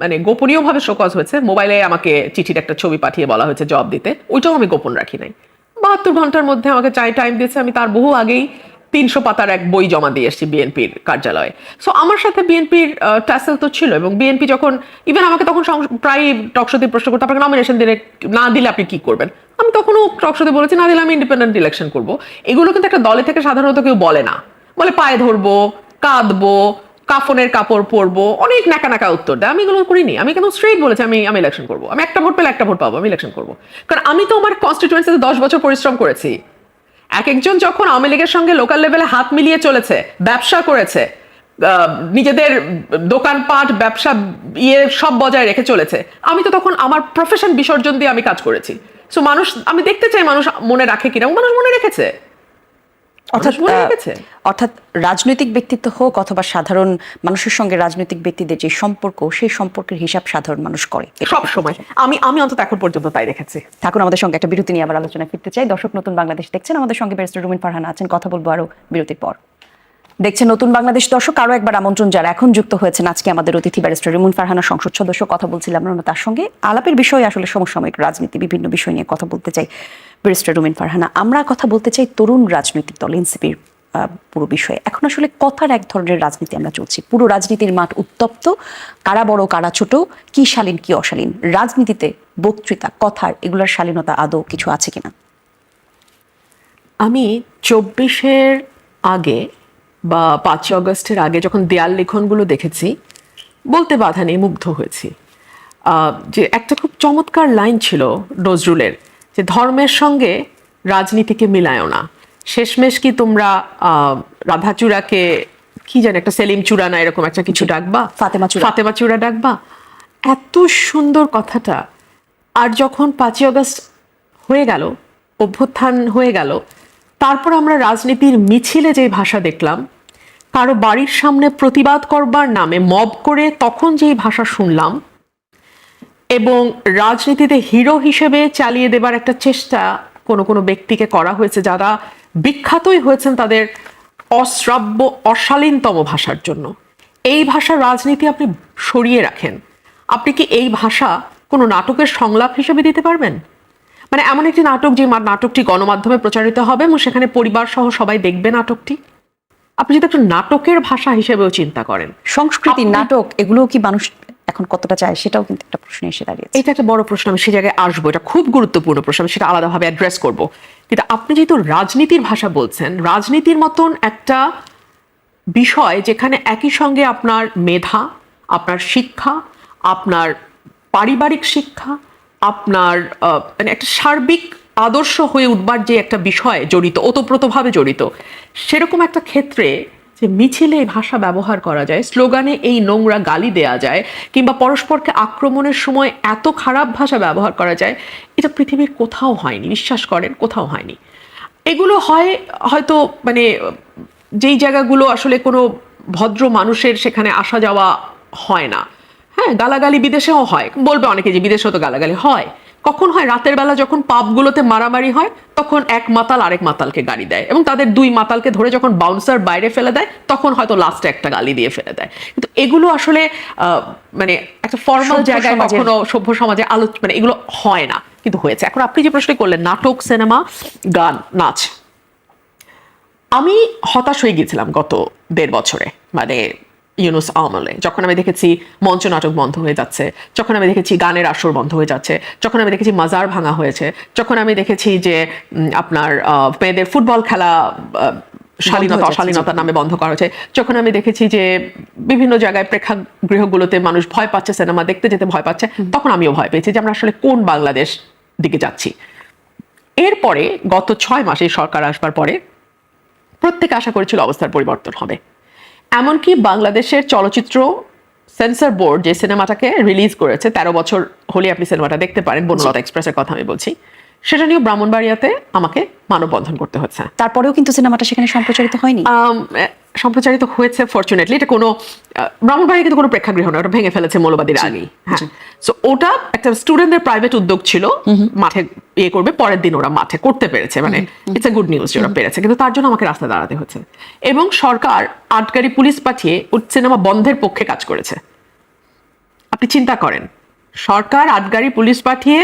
মানে গোপনীয়ভাবে শোকজ হয়েছে। মোবাইলে আমাকে চিঠির একটা ছবি পাঠিয়ে বলা হয়েছে জবাব দিতে, ওইটাও আমি গোপন রাখি নাই। 72 ঘন্টার মধ্যে আমাকে টাইম দিয়েছে। আমি তার বহু আগেই 300 পাতার এক বই জমা দিয়ে এসেছি বিএনপির কার্যালয়ে। সো আমার সাথে বিএনপির ট্যাসেল তো ছিল, এবং বিএনপি যখন ইভেন আমাকে তখন প্রায় টকশোতে প্রশ্ন করতো আপনাকে নমিনেশন না দিলে আপনি কি করবেন, আমি তখনও টকশোতে বলেছি না দিলে আমি ইন্ডিপেন্ডেন্ট ইলেকশন করবো। এগুলো কিন্তু একটা দলে থেকে সাধারণত কেউ বলে না, বলে পায়ে ধরবো, কাঁদবো, কাফনের কাপড় পরবো, অনেক নাকা উত্তর দেয়। আমি এগুলো করিনি, আমি কেন স্ট্রেট বলেছি আমি ইলেকশন করবো, আমি একটা ভোট পেলে একটা ভোট পাবো, আমি ইলেকশন করবো। কারণ আমি তো আমার কনস্টিটিউয়েন্সিতে 10 বছর পরিশ্রম করেছি। এক একজন যখন আওয়ামী লীগের সঙ্গে লোকাল লেভেলে হাত মিলিয়ে চলেছে, ব্যবসা করেছে, নিজেদের দোকানপাট ব্যবসা সব বজায় রেখে চলেছে, আমি তো তখন আমার প্রফেশন বিসর্জন দিয়ে আমি কাজ করেছি। সো মানুষ, আমি দেখতে চাই মানুষ মনে রাখে কিনা, মানুষ মনে রেখেছে। অর্থাৎ রাজনৈতিক ব্যক্তিত্ব হোক অথবা সাধারণ মানুষের সঙ্গে রাজনৈতিক ব্যক্তিদের যে সম্পর্ক, সেই সম্পর্কের হিসাব সাধারণ মানুষ করে সব সময়। আমি অন্তত এখন পর্যন্ত তাই রেখেছি। থাকুন আমাদের সঙ্গে, একটা বিরতি নিয়ে আবার আলোচনা ফিরতে চাই। দর্শক, নতুন বাংলাদেশ দেখছেন, আমাদের সঙ্গে ব্যারিস্টার রুমিন ফারহানা আছেন, কথা বলবো আরো বিরতির পর। দেখছেন নতুন বাংলাদেশ। দর্শক, আরো একবার আমন্ত্রণ যারা এখন যুক্ত হয়েছেন, আজকে আমাদের অতিথি ব্যারিস্টার রুমিন ফারহানা, সংসদ সদস্য। কথা বলছিলাম আমরা তার সঙ্গে, আলাপের বিষয় আসলে সমসাময়িক রাজনীতি, বিভিন্ন বিষয় নিয়ে কথা বলতে চাই ব্যারিস্টার রুমিন ফারহানা। আমরা কথা বলতে চাই তরুণ রাজনৈতিক দল এনসিপির পুরো বিষয়ে। এখন আসলে কথার এক ধরনের রাজনীতি আমরা চলছি, পুরো রাজনীতির মাঠ উত্তপ্ত, কারা বড় কারা ছোট, কি শালীন কি অশালীন, রাজনীতিতে বক্তৃতা কথার এগুলোর শালীনতা আদৌ কিছু আছে কিনা? আমি 24-এর আগে বা 5 অগস্টের আগে যখন দেয়াল লিখনগুলো দেখেছি, বলতে বাধা নেই, মুগ্ধ হয়েছি। যে একটা খুব চমৎকার লাইন ছিল নজরুলের, যে ধর্মের সঙ্গে রাজনীতিকে মিলায়ও না, শেষমেশ কি তোমরা রাধাচূড়াকে কি জানি একটা সেলিম চূড়া না এরকম একটা কিছু ডাকবা, ফাতেমা চূড়া ডাকবা। এত সুন্দর কথাটা। আর যখন 5 অগস্ট হয়ে গেল, অভ্যুত্থান হয়ে গেল, তারপর আমরা রাজনীতির মিছিলে যে ভাষা দেখলাম, কারো বাড়ির সামনে প্রতিবাদ করবার নামে মব করে তখন যেই ভাষা শুনলাম, এবং রাজনীতিতে হিরো হিসেবে চালিয়ে দেবার একটা চেষ্টা কোনো ব্যক্তিকে করা হয়েছে, যারা বিখ্যাতই হয়েছেন তাদের অশ্রাব্য অশালীনতম ভাষার জন্য। এই ভাষার রাজনীতি আপনি সরিয়ে রাখেন, আপনি কি এই ভাষা কোনো নাটকের সংলাপ হিসেবে দিতে পারবেন? মানে এমন একটি নাটক যে নাটকটি গণমাধ্যমে প্রচারিত হবে এবং সেখানে পরিবার সহ সবাই দেখবে নাটকটি, আপনি যদি একটা নাটকের ভাষা হিসেবেও চিন্তা করেন। সংস্কৃতি, নাটক এগুলো কি মানুষ এখন কতটা চায় সেটাও কিন্তু একটা প্রশ্ন এসে দাঁড়িয়েছে। এটা একটা বড় প্রশ্ন, আমি সেই জায়গায় আসবো, এটা খুব গুরুত্বপূর্ণ প্রশ্ন, আমি সেটা আলাদাভাবে অ্যাড্রেস করব। কিন্তু আপনি যেহেতু রাজনীতির ভাষা বলছেন, রাজনীতির মতন একটা বিষয় যেখানে একই সঙ্গে আপনার মেধা, আপনার শিক্ষা, আপনার পারিবারিক শিক্ষা, আপনার মানে একটা সার্বিক আদর্শ হয়ে উঠবার যে একটা বিষয় জড়িত, ওতপ্রোতভাবে জড়িত, সেরকম একটা ক্ষেত্রে যে মিছিলে এই ভাষা ব্যবহার করা যায়, স্লোগানে এই নোংরা গালি দেয়া যায়, কিংবা পরস্পরকে আক্রমণের সময় এত খারাপ ভাষা ব্যবহার করা যায়, এটা পৃথিবীর কোথাও হয়নি, বিশ্বাস করেন, কোথাও হয়নি। এগুলো হয় হয়তো মানে যেই জায়গাগুলো আসলে কোনো ভদ্র মানুষের সেখানে আসা যাওয়া হয় না। হ্যাঁ, গালাগালি বিদেশেও হয়, বলবে অনেকে যে বিদেশেও তো গালাগালি হয়। কখন হয়? রাতের বেলা যখন পাবগুলোতে মারামারি হয়, তখন এক মাতাল আরেক মাতালকে গালি দেয়, এবং তাদের দুই মাতালকে ধরে যখন বাউন্সার বাইরে ফেলে দেয়, তখন হয়তো লাস্টে একটা গালি দিয়ে ফেলে দেয়। কিন্তু এগুলো আসলে মানে একটা ফর্মাল জায়গায় কখনো সভ্য সমাজে মানে এগুলো হয় না, কিন্তু হয়েছে। এখন আপনি যে প্রশ্ন করলেন, নাটক, সিনেমা, গান, নাচ, আমি হতাশ হয়ে গিয়েছিলাম গত 1.5 বছরে, মানে ইউনুস আমলে, যখন আমি দেখেছি মঞ্চ নাটক বন্ধ হয়ে যাচ্ছে, যখন আমি দেখেছি গানের আসর বন্ধ হয়ে যাচ্ছে, যখন আমি দেখেছি মাজার ভাঙা হয়েছে, যখন আমি দেখেছি যে আপনার মেয়েদের ফুটবল খেলা শালীনতা অশালীনতার নামে বন্ধ করা হয়েছে, যখন আমি দেখেছি যে বিভিন্ন জায়গায় প্রেক্ষাগৃহগুলোতে মানুষ ভয় পাচ্ছে, সিনেমা দেখতে যেতে ভয় পাচ্ছে, তখন আমিও ভয় পেয়েছি যে আমরা আসলে কোন বাংলাদেশ দিকে যাচ্ছি। এরপরে গত 6 মাসে সরকার আসবার পরে প্রত্যেকে আশা করেছিল অবস্থার পরিবর্তন হবে। এমনকি বাংলাদেশের চলচ্চিত্র সেন্সর বোর্ড যে সিনেমাটাকে রিলিজ করেছে, 13 বছর হলে আপনি সিনেমাটা দেখতে পারেন, বনলতা এক্সপ্রেসের কথা আমি বলছি, সেটা নিয়েও ব্রাহ্মণবাড়িয়াতে আমাকে মানববন্ধন করতে হচ্ছে। তারপরেও কিন্তু সিনেমাটা সেখানে সম্প্রচারিত হয়নি। সম্প্রচারিত হয়েছে ফরচুনেটলি। এটা কোনো ব্রাহ্মণবাড়িয়া কিন্তু কোনো প্রেক্ষাগৃহ না, ওটা ভেঙে ফেলেছে মৌলবাদীর আগেই। হ্যাঁ, সো ওটা একটা স্টুডেন্টদের প্রাইভেট উদ্যোগ ছিল, মাঠে ইয়ে করবে, পরের দিন ওরা মাঠে করতে পেরেছে, মানে ইটস এ গুড নিউজ যে ওরা পেরেছে, কিন্তু তার জন্য আমাকে রাস্তায় দাঁড়াতে হচ্ছে। এবং সরকার আটগাড়ি পুলিশ পাঠিয়ে সিনেমা বন্ধের পক্ষে কাজ করেছে। আপনি চিন্তা করেন, সরকার আটগাড়ি পুলিশ পাঠিয়ে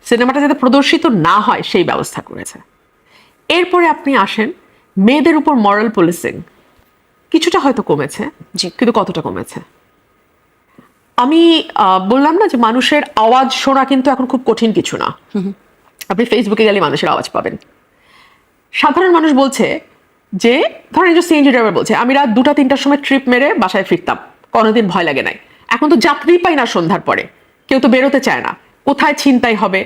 সিনেমাটা যাতে প্রদর্শিত না হয় সেই ব্যবস্থা করেছে। এরপরে আপনি আসেন মেয়েদের উপর মরাল পুলিশিং, কিছুটা হয়তো কমেছে, কিন্তু কতটা কমেছে? আমি বললাম না যে মানুষের আওয়াজ শোনা কিন্তু এখন খুব কঠিন কিছু না। আপনি ফেসবুকে গেলে মানুষের আওয়াজ পাবেন। সাধারণ মানুষ বলছে যে, ধরেন যে সিএনজি ড্রাইভার বলছে, আমি রাত 2টা-3টার সময় ট্রিপ মেরে বাসায় ফিরতাম, কোনোদিন ভয় লাগে নাই। এখন তো যাত্রী পাই না সন্ধ্যার পরে, কেউ তো বেরোতে চায় না। কোথায় ছিনতাই হবে,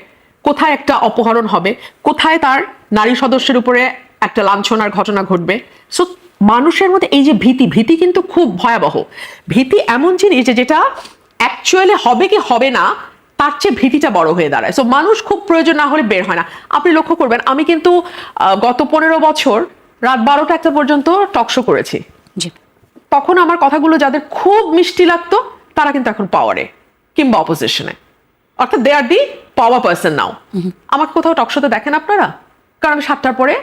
কোথায় একটা অপহরণ হবে, কোথায় তার নারী সদস্যের উপরে একটা লাঞ্ছনার ঘটনা ঘটবে। সো মানুষের মধ্যে এই যে ভীতি কিন্তু খুব ভয়াবহ। ভীতি এমন জিনিস যেটা অ্যাকচুয়ালি হবে কি হবে না তার চেয়ে ভীতিটা বড় হয়ে দাঁড়ায়। সো মানুষ খুব প্রয়োজন না হলে বের হয় না। আপনি লক্ষ্য করবেন, আমি কিন্তু গত 15 বছর রাত 12টা-1টা পর্যন্ত টকশো করেছি। তখন আমার কথাগুলো যাদের খুব মিষ্টি লাগতো তারা কিন্তু এখন পাওয়ারে কিংবা অপোজিশনে, অর্থাৎ দে আর দি পাওয়ার পার্সন নাও। আমাকে কোথাও টকশোতে দেখেন আপনারা? কারণ আমি 7টার পরে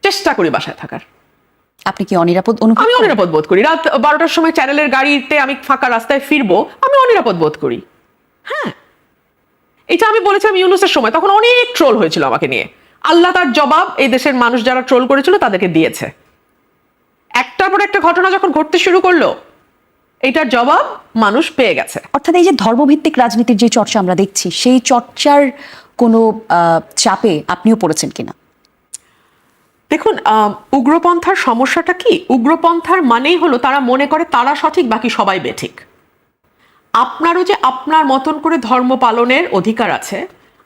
চেষ্টা করি বাসায় থাকার। আপনি কি অনিরাপদ অনুভব? আমি অনিরাপদ বোধ করি। রাত 12টার সময় চ্যানেলের গাড়িতে আমি ফাঁকা রাস্তায় ফিরবো, আমি অনিরাপদ বোধ করি। হ্যাঁ, এটা আমি বলেছিলাম ইউনুসের সময়, তখন অনেক ট্রোল হয়েছিল আমাকে নিয়ে। আল্লাহ তার জবাব এই দেশের মানুষ যারা ট্রোল করেছিল তাদেরকে দিয়েছে। একটার পর একটা ঘটনা যখন ঘটতে শুরু করলো, এইটার জবাব মানুষ পেয়ে গেছে। অর্থাৎ এই যে ধর্মভিত্তিক রাজনীতির যে চর্চা আমরা দেখছি, সেই চর্চার কোনো চাপে আপনিও পড়েছেন কিনা? দেখুন, উগ্রপন্থার সমস্যাটা কি? উগ্রপন্থার মানেই হলো তারা মনে করে তারা সঠিক, বাকি সবাই বেঠিক। আপনারও যে আপনার মতন করে ধর্ম পালনের অধিকার আছে,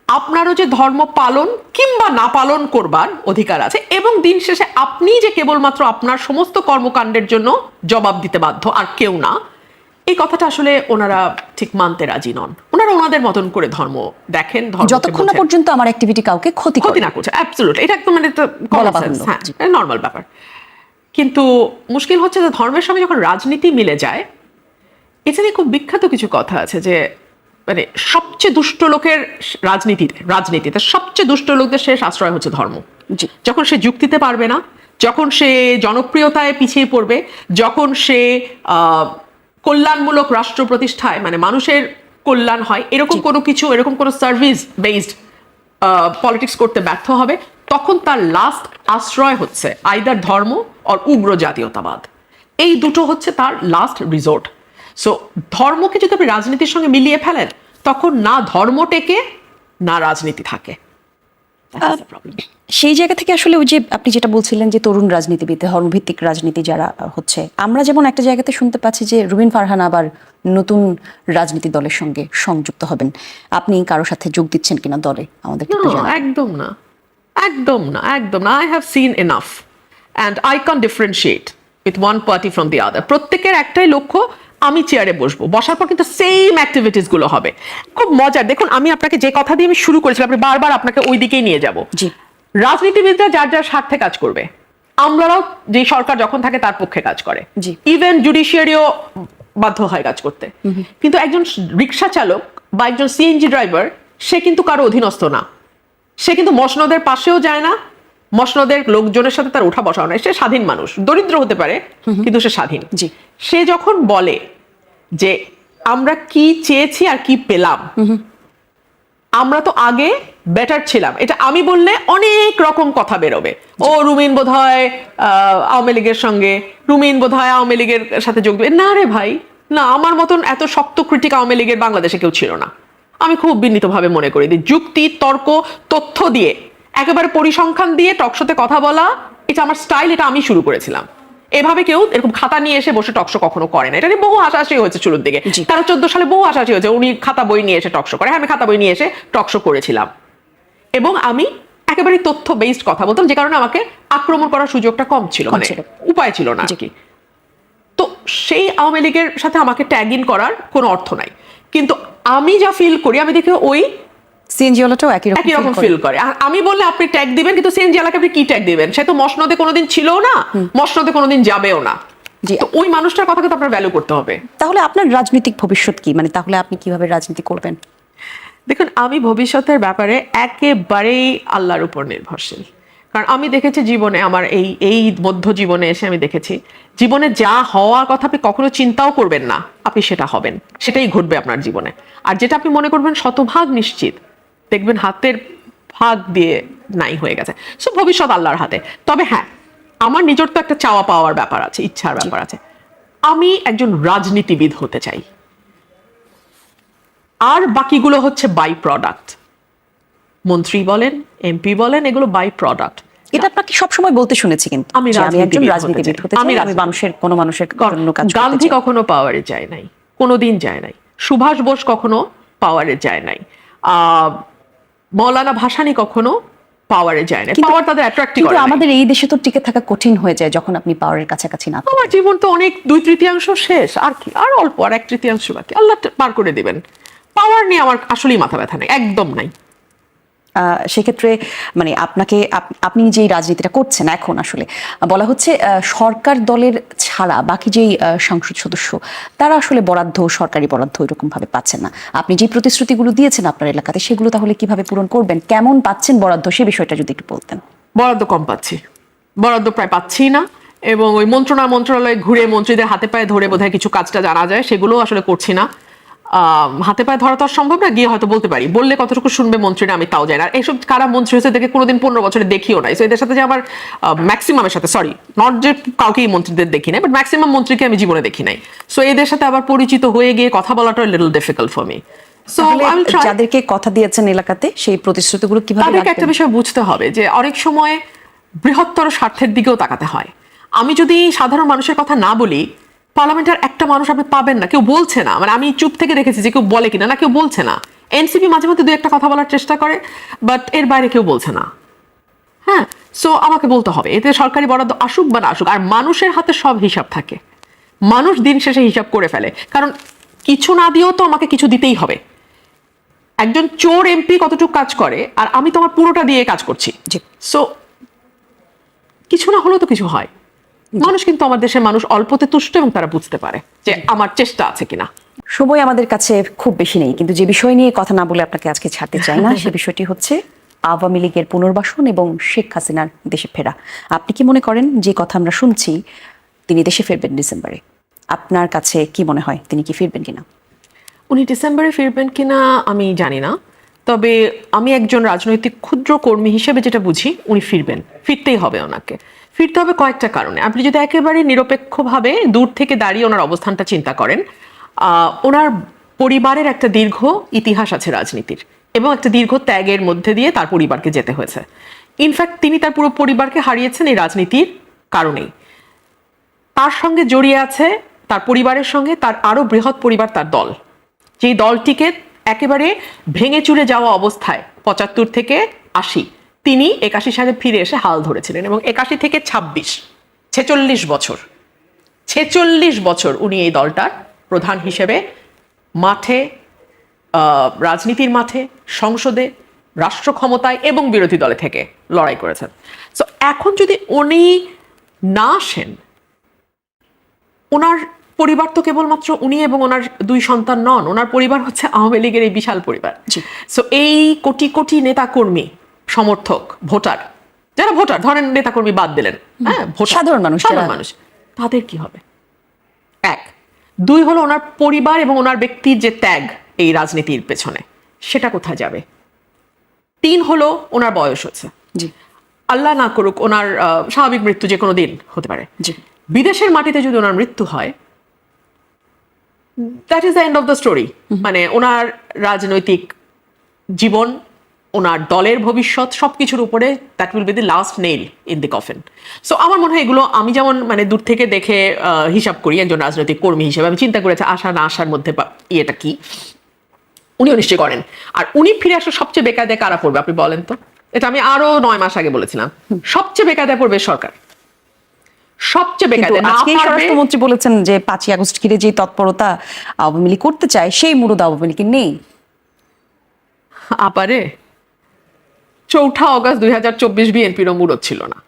আপনারও যে ধর্ম পালন কিংবা না পালন করবার অধিকার আছে, এবং দিন শেষে আপনি যে কেবলমাত্র আপনার সমস্ত কর্মকাণ্ডের জন্য জবাব দিতে বাধ্য, আর কেউ না। এই কথাটা আসলে ওনারা ঠিক মানতে রাজি নন। ওনারা ওনাদের মতন করে ধর্ম দেখেন, যতক্ষণ না পর্যন্ত আমার অ্যাক্টিভিটি কাউকে ক্ষতি না করছে। অ্যাবসলিউটলি, এটা একদম মানে নর্মাল ব্যাপার। কিন্তু মুশকিল হচ্ছে যে ধর্মের সঙ্গে যখন রাজনীতি মিলে যায়, এটা নিয়ে খুব বিখ্যাত কিছু কথা আছে যে মানে সবচেয়ে দুষ্ট লোকের রাজনীতিতে সবচেয়ে দুষ্ট লোকদের শেষ আশ্রয় হচ্ছে ধর্ম। যখন সে যুক্তিতে পারবে না, যখন সে জনপ্রিয়তায় পিছিয়ে পড়বে, যখন সে কল্যাণমূলক রাষ্ট্র প্রতিষ্ঠায়, মানে মানুষের কল্যাণ হয় এরকম কোনো কিছু, এরকম কোনো সার্ভিস বেসড পলিটিক্স করতে ব্যর্থ হবে, তখন তার লাস্ট আশ্রয় হচ্ছে আইদার ধর্ম আর উগ্র জাতীয়তাবাদ। এই দুটো হচ্ছে তার লাস্ট রিসোর্ট। সো ধর্মকে যদি আপনি রাজনীতির সঙ্গে মিলিয়ে ফেলেন, তখন না ধর্ম টেকে না রাজনীতি থাকে। সেই জায়গা থেকে আসলে ওই যে আপনি যেটা বলছিলেন যে তরুণ রাজনীতিবিদ, ধর্মভিত্তিক রাজনীতি যারা হচ্ছে, আমরা যেমন একটা জায়গাতে শুনতে পাচ্ছি যে রুবিন ফারহান আবার নতুন রাজনীতি দলের সঙ্গে সংযুক্ত হবেন। আপনি কারোর সাথে যোগ দিচ্ছেন কিনা দলে আমাদের? একদম না, একদম না, একদম না। I have seen enough and I can differentiate with one party from the other. প্রত্যেকের একটাই লক্ষ্য, আমি চেয়ারে বসবো, বসার পর কিন্তু সেম অ্যাক্টিভিটিস গুলো হবে। খুব মজার, দেখুন আমি আপনাকে যে কথা দিয়ে আমি শুরু করেছিলাম, আপনি বারবার আপনাকে ওই দিকেই নিয়ে যাব। জি, রাজনীতিবিদরা যার যার স্বার্থে কাজ করবে, আমরাও যে সরকার যখন থাকে তার পক্ষে কাজ করে, জি। ইভেন জুডিশিয়ারিও বাধ্য হয় কাজ করতে। কিন্তু একজন রিক্সা চালক বা একজন সিএনজি ড্রাইভার, সে কিন্তু কারো অধীনস্থ না। সে কিন্তু মসনদের পাশেও যায় না, মসনদের লোকজনের সাথে তার ওঠা বসাও নাই। সে স্বাধীন মানুষ, দরিদ্র হতে পারে কিন্তু সে স্বাধীন। জি। সে যখন বলে যে আমরা কি চেয়েছি আর কি পেলাম, আমরা তো আগে বেটার ছিলাম, এটা আমি বললে অনেক রকম কথা বেরোবে। ও রুমিন বোধহয় আওয়ামী লীগের সঙ্গে, রুমিন বোধহয় আওয়ামী লীগের সাথে যোগ দেবে। না রে ভাই, না, আমার মতন এত শক্ত ক্রিটিক আওয়ামী লীগের বাংলাদেশে কেউ ছিল না। আমি খুব বিনীতভাবে মনে করি যে যুক্তি, তর্ক, তথ্য দিয়ে, একেবারে পরিসংখ্যান দিয়ে টকশোতে কথা বলা, এটা আমার স্টাইল, এটা আমি শুরু করেছিলাম। এভাবে কেউ এরকম খাতা নিয়ে এসে বসে টকশো কখনো করে না। এটা নিয়ে বহু হাসাহাসি হয়েছে শুরুর দিকে। 13-14 সালে বহু হাসাহাসি হয়েছে, উনি খাতা বই নিয়ে এসে টকশো করে। আমি খাতা বই নিয়ে এসে টকশো করেছিলাম এবং আমি একেবারে তথ্য বেসড কথা বলতাম, যে কারণে আমাকে আক্রমণ করার সুযোগটা কম ছিল, মানে উপায় ছিল না কি। তো সেই আওয়ামী লীগের সাথে আমাকে ট্যাগ ইন করার কোনো অর্থ নাই। কিন্তু আমি যা ফিল করি, আমি দেখি ওই সিএনজি ওয়ালাটাও একই রকম ফিল করে। আমি বললে আপনি ট্যাগ দিবেন, কিন্তু সিএনজি ওয়ালাকে আপনি কি ট্যাগ দিবেন? সে তো মসনদে কোনোদিন ছিলও না, মসনদে কোনোদিন যাবেও না। তো ওই মানুষটার কথা কিন্তু আপনার ভ্যালু করতে হবে। তাহলে আপনার রাজনৈতিক ভবিষ্যৎ কি, মানে তাহলে আপনি কিভাবে রাজনীতি করবেন? দেখুন, আমি ভবিষ্যতের ব্যাপারে একেবারেই আল্লাহর উপর নির্ভরশীল। কারণ আমি দেখেছি জীবনে, আমার এই মধ্য জীবনে এসে আমি দেখেছি, জীবনে যা হওয়ার কথা আপনি কখনো চিন্তাও করবেন না, আপনি সেটা হবেন, সেটাই ঘটবে আপনার জীবনে। আর যেটা আপনি মনে করবেন শতভাগ নিশ্চিত, দেখবেন হাতের ভাগ দিয়ে নাই হয়ে গেছে। সো ভবিষ্যৎ আল্লাহর হাতে। তবে হ্যাঁ, আমার নিজের তো একটা চাওয়া পাওয়ার ব্যাপার আছে, ইচ্ছার ব্যাপার আছে। আমি একজন রাজনীতিবিদ হতে চাই, আর বাকিগুলো হচ্ছে বাই প্রোডাক্ট। মন্ত্রী বলেন, এমপি বলেন, এগুলো বাই প্রোডাক্ট। এটা আপনাকে সবসময় বলতে শুনেছি, কিন্তু আমি একজন রাজনীতিবিদ হতে চাই, আমি মানুষের জন্য কাজ করতে চাই। গান্ধী কখনো পাওয়ারে যায় নাই, কোনোদিন যায় নাই। সুভাষ বোস কখনো পাওয়ারে যায় নাই। মৌলানা ভাসানী কখনো পাওয়ারে যায় নাই। পাওয়ার তাদের অ্যাট্রাক্ট করে। কিন্তু আমাদের এই দেশে তো টিকে থাকা কঠিন হয়ে যায় যখন আপনি পাওয়ারের কাছাকাছি না। আমার জীবন তো অনেক 2/3 শেষ, আর কি, আর অল্প, আর 1/3 বাকি। আল্লাহ পার করে দিবেন। পাওয়ার নিয়ে আমার আসলেই মাথা ব্যথা নাই, একদম নাই। সেক্ষেত্রে মানে আপনি যেই রাজনীতিটা করছেন এখন, আসলে বলা হচ্ছে সরকার দলের ছাড়া বাকি যেই সংসদ সদস্য, তারা আসলে বরাদ্দ, সরকারি বরাদ্দ এরকম ভাবে পাচ্ছেন না। আপনি যে প্রতিশ্রুতিগুলো দিয়েছেন আপনার এলাকাতে, সেগুলো তাহলে কিভাবে পূরণ করবেন? কেমন পাচ্ছেন বরাদ্দ, সে বিষয়টা যদি একটু বলতেন। বরাদ্দ কম পাচ্ছি, বরাদ্দ প্রায় পাচ্ছি না। এবং ওই মন্ত্রণালয়ে ঘুরে মন্ত্রীদের হাতে পায়ে ধরে বোধহয় কিছু কাজটা জানা যায়, সেগুলো আসলে করছি না। হাতে পায়ে ধরা তো সম্ভব না, গিয়ে হয়তো বলতে পারি, বললে কতটুকু শুনবে মন্ত্রীরা আমি তাও জানি না। এইসব কারা মন্ত্রী হয়েছে দেখে কোনোদিন 15 বছরে দেখিও নাই। সো এদের সাথে যে আমার ম্যাক্সিমামের সাথে, সরি নট যে কাউকেই মন্ত্রীদের দেখি নাই, বাট ম্যাক্সিমাম মন্ত্রীকে আমি জীবনে দেখি নাই। সো এদের সাথে আবার পরিচিত হয়ে গিয়ে কথা বলাটা little difficult for me. So যাদেরকে কথা দিয়েছেন এলাকাতে, সেই প্রতিশ্রুতিগুলো কিভাবে তাদেরকে একটা বিষয় বুঝতে হবে যে অনেক সময় বৃহত্তর স্বার্থের দিকেও তাকাতে হয়। আমি যদি সাধারণ মানুষের কথা না বলি, পার্লামেন্টের একটা মানুষ আপনি পাবেন না, কেউ বলছে না। মানে আমি চুপ থেকে দেখেছি যে কেউ বলে কিনা, না কেউ বলছে না। এনসিপি মাঝে মধ্যে 2-1 কথা বলার চেষ্টা করে, বাট এর বাইরে কেউ বলছে না। হ্যাঁ, সো আমাকে বলতে হবে, এতে সরকারি বরাদ্দ আসুক বা না আসুক, আর মানুষের হাতে সব হিসাব থাকে। মানুষ দিন শেষে হিসাব করে ফেলে, কারণ কিছু না দিয়েও তো আমাকে কিছু দিতেই হবে। একজন চোর এমপি কতটুকু কাজ করে, আর আমি তো আমার পুরোটা দিয়ে কাজ করছি। সো কিছু না হলেও তো কিছু হয়। মানুষ কিন্তু, আমার দেশের মানুষ অল্পতে তুষ্ট, এবং তারা বুঝতে পারে যে আমার চেষ্টা আছে কিনা। সময় আমাদের কাছে খুব বেশি নেই, কিন্তু যে বিষয় নিয়ে কথা না বলে আপনাকে আজকে ছাড়তে চাই না, সে বিষয়টি হচ্ছে আওয়ামী লীগের পুনর্বাসন এবং শেখ হাসিনার দেশে ফেরা। আপনি কি মনে করেন, যে কথা আমরা শুনছি তিনি দেশে ফিরবেন ডিসেম্বরে, আপনার কাছে কি মনে হয় তিনি কি ফিরবেন কিনা? উনি ডিসেম্বরে ফিরবেন কিনা আমি জানি না, তবে আমি একজন রাজনৈতিক ক্ষুদ্র কর্মী হিসেবে যেটা বুঝি উনি ফিরবেন, ফিরতেই হবে ওনাকে। ফিরতে হবে কয়েকটা কারণে। আপনি যদি একেবারে নিরপেক্ষভাবে দূর থেকে দাঁড়িয়ে ওনার অবস্থানটা চিন্তা করেন, ওনার পরিবারের একটা দীর্ঘ ইতিহাস আছে রাজনীতির, এবং একটা দীর্ঘ ত্যাগের মধ্যে দিয়ে তার পরিবারকে যেতে হয়েছে। ইনফ্যাক্ট তিনি তার পুরো পরিবারকে হারিয়েছেন এই রাজনীতির কারণেই। তার সঙ্গে জড়িয়ে আছে তার পরিবারের সঙ্গে তার আরো বৃহৎ পরিবার, তার দল, যেই দলটিকে একেবারে ভেঙে চুরে যাওয়া অবস্থায় ৭৫ থেকে ৮০ তিনি ৮১ সালে ফিরে এসে হাল ধরেছিলেন, এবং ৮১ থেকে ২৬ ছেচল্লিশ বছর উনি এই দলটার প্রধান হিসেবে মাঠে, রাজনীতির মাঠে, সংসদে, রাষ্ট্র ক্ষমতায় এবং বিরোধী দলে থেকে লড়াই করেছেন। সো এখন যদি উনি না আসেন, ওনার পরিবার তো কেবলমাত্র উনি এবং ওনার ২ সন্তান নন, ওনার পরিবার হচ্ছে আওয়ামী লীগের এই বিশাল পরিবার। সো এই কোটি কোটি নেতাকর্মী, সমর্থক, ভোটার, যারা ভোটার ধরেন, নেতাকর্মী বাদ দিলেন, হ্যাঁ, সাধারণ মানুষ, তাদের কি হবে? ১, ২ হলো ওনার পরিবার এবং ওনার ব্যক্তির যে ত্যাগ এই রাজনীতির পেছনে, সেটা কোথায় যাবে? ৩ হলো ওনার বয়স হচ্ছে, আল্লাহ না করুক ওনার স্বাভাবিক মৃত্যু যে কোনো দিন হতে পারে। বিদেশের মাটিতে যদি ওনার মৃত্যু হয়, that is the end of the story. মানে ওনার রাজনৈতিক জীবন, ওনার দলের ভবিষ্যৎ, সবকিছুর উপরে that will be the last nail in the coffin. So আমার মনে হয় এগুলো আমি যেমন মানে দূর থেকে দেখে হিসাব করি একজন রাজনৈতিক কর্মী হিসেবে, আমি চিন্তা করেছি আসা না আসার মধ্যে ইয়েটা কি, উনিও নিশ্চয় করেন। আর উনি ফিরে আসা সবচেয়ে বেকায়দায় কারা পড়বে আপনি বলেন তো? এটা আমি আরো ৯ মাস আগে বলেছিলাম, সবচেয়ে বেকায়দায় পড়বে সরকার, সবচেয়ে বেকায়দায়। আজকে স্বরাষ্ট্রমন্ত্রী বলেছেন যে ৫ই আগস্ট ঘিরে যে তৎপরতা আওয়ামী লীগ করতে চায় সেই মুরুদ আওয়ামী লীগের নেই। আপারে ৪ আগস্ট ২০২৪ বিএনপিরও মুরদ ছিল না।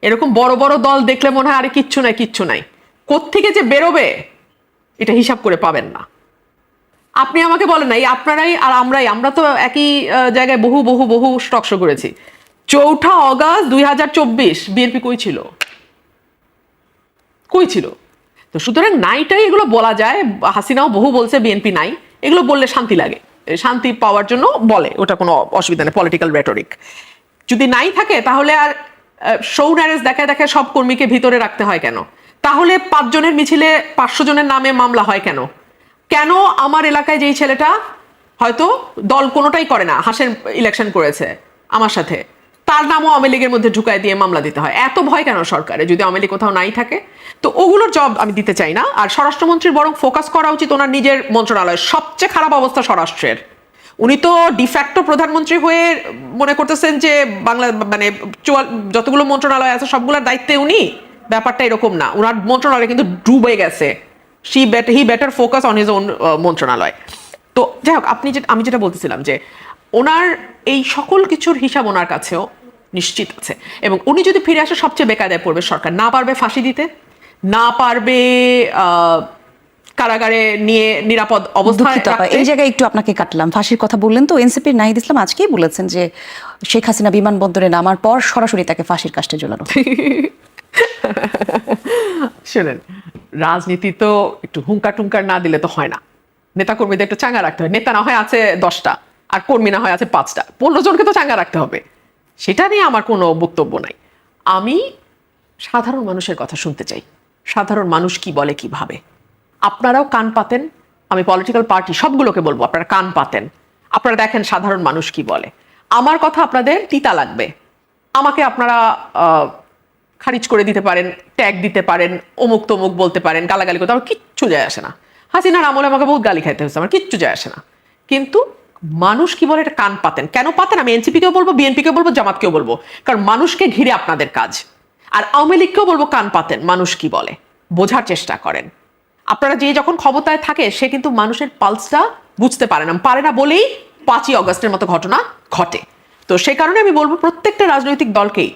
এরকম বড় বড় দল দেখলে মনে হয় আরে কিচ্ছু নাই, কোত্থেকে যে বেরোবে এটা হিসাব করে পাবেন না। আপনি আমাকে বলেন না, এই আপনারাই আর আমরা তো একই জায়গায় বহু বহু বহু স্টক শো করেছি। ৪ আগস্ট ২০২৪ বিএনপি কই ছিল? তো সুতরাং নাইটাই এগুলো বলা যায়। হাসিনাও বহু বলছে বিএনপি নাই, এগুলো বললে শান্তি লাগে, শান্তি পাওয়ার জন্য বলে, ওটা কোনো অসুবিধা নেই, পলিটিক্যাল রেটরিক। যদি নাই থাকে তাহলে আর শো ন্যারেজ দেখায় সব কর্মীকে ভিতরে রাখতে হয় কেন? তাহলে ৫ জনের মিছিলে ৫০০ জনের নামে মামলা হয় কেন? কেন আমার এলাকায় যেই ছেলেটা হয়তো দল কোনোটাই করে না, হাসের ইলেকশন করেছে আমার সাথে, তার নামও আওয়ামী লীগের মধ্যে ঢুকায় দিয়ে মামলা দিতে হয়? এত ভয় কেন সরকারে যদি আওয়ামী লীগ কোথাও নাই থাকে? তো ওগুলোর জব আমি দিতে চাই না। আর স্বরাষ্ট্রমন্ত্রীর বরং ফোকাস করা উচিত ওনার নিজের মন্ত্রণালয়। সবচেয়ে খারাপ অবস্থা স্বরাষ্ট্রের। উনি তো ডিফ্যাক্টো প্রধানমন্ত্রী হয়ে মনে করতেছেন যে বাংলা মানে যতগুলো মন্ত্রণালয় আছে সবগুলোর দায়িত্বে উনি। ব্যাপারটা এরকম না, ওনার মন্ত্রণালয় কিন্তু ডুবে গেছে। He better focus on his own মন্ত্রণালয়। তো যাই হোক, আমি যেটা বলতেছিলাম যে ওনার এই সকল কিছুর হিসাব ওনার কাছেও নিশ্চিত আছে, এবং উনি যদি ফিরে আসে সবচেয়ে বেকায়দায় পড়বে সরকার। না পারবে ফাঁসি দিতে, না পারবে কারাগারে নিয়ে নিরাপদ অবস্থায় রাখতে। এই জায়গায় একটু আপনাকে কাটলাম, ফাঁসির কথা বললেন তো, এনসিপির নাহিদ ইসলাম আজকেই বলেছেন যে শেখ হাসিনা বিমানবন্দরে নামার পর সরাসরি তাকে ফাঁসির কাস্টে ঝোলানো। শুনেন, রাজনীতি তো একটু হুঙ্কার টুঙ্কার না দিলে তো হয় না। নেতা কর্মীদের একটু চাঙ্গা রাখতে হয়। নেতা না হয় আছে 10টা, আর কর্মী না হয় আছে 5টা, 15 জনকে তো চাঙ্গা রাখতে হবে। সেটা নিয়ে আমার কোনো বক্তব্য নাই। আমি সাধারণ মানুষের কথা শুনতে চাই, সাধারণ মানুষ কি বলে, কি ভাবে। আপনারাও কান পাতেন, আমি পলিটিক্যাল পার্টি সবগুলোকে বলবো আপনারা কান পাতেন, আপনারা দেখেন সাধারণ মানুষ কি বলে। আমার কথা আপনাদের তিতা লাগবে, আমাকে আপনারা খারিজ করে দিতে পারেন, ট্যাগ দিতে পারেন, অমুক তমুক বলতে পারেন, গালাগালি করতে, আমার কিচ্ছু যায় আসে না। হাসিনার আমলে আমাকে বহুত গালি খাইতে হয়েছে, আমার কিচ্ছু যায় আসে না। কিন্তু মানুষ কি বলে এটা কান পাতেন। কেন পাতেন? আমি এনসিপিকেও বলবো, বিএনপিকেও বলবো, জামাতকেও বলবো, কারণ মানুষকে ঘিরে আপনাদের কাজ। আর আওয়ামী লীগকেও বলবো কান পাতেন, মানুষ কি বলে বোঝার চেষ্টা করেন। আপনারা যে যখন ক্ষমতায় থাকে সে কিন্তু মানুষের পালসটা বুঝতে পারে না বলেই 5ই আগস্টের মতো ঘটনা ঘটে। তো সেই কারণে আমি বলবো প্রত্যেকটা রাজনৈতিক দলকেই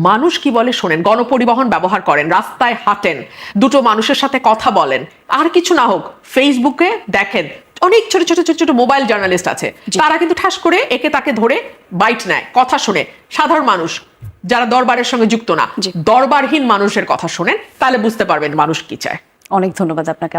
মানুষ কি বলে শোনেন, গণপরিবহন ব্যবহার করেন, রাস্তায় হাঁটেন, দুটো মানুষের সাথে কথা বলেন, আর কিছু না হোক ফেসবুকে দেখেন, অনেক ছোট ছোট ছোট ছোট মোবাইল জার্নালিস্ট আছে, তারা কিন্তু ঠাস করে একে তাকে ধরে বাইট নেয়, কথা শোনে। সাধারণ মানুষ যারা দরবারের সঙ্গে যুক্ত না, দরবারহীন মানুষের কথা শোনেন, তাহলে বুঝতে পারবেন মানুষ কি চায়। অনেক ধন্যবাদ আপনাকে।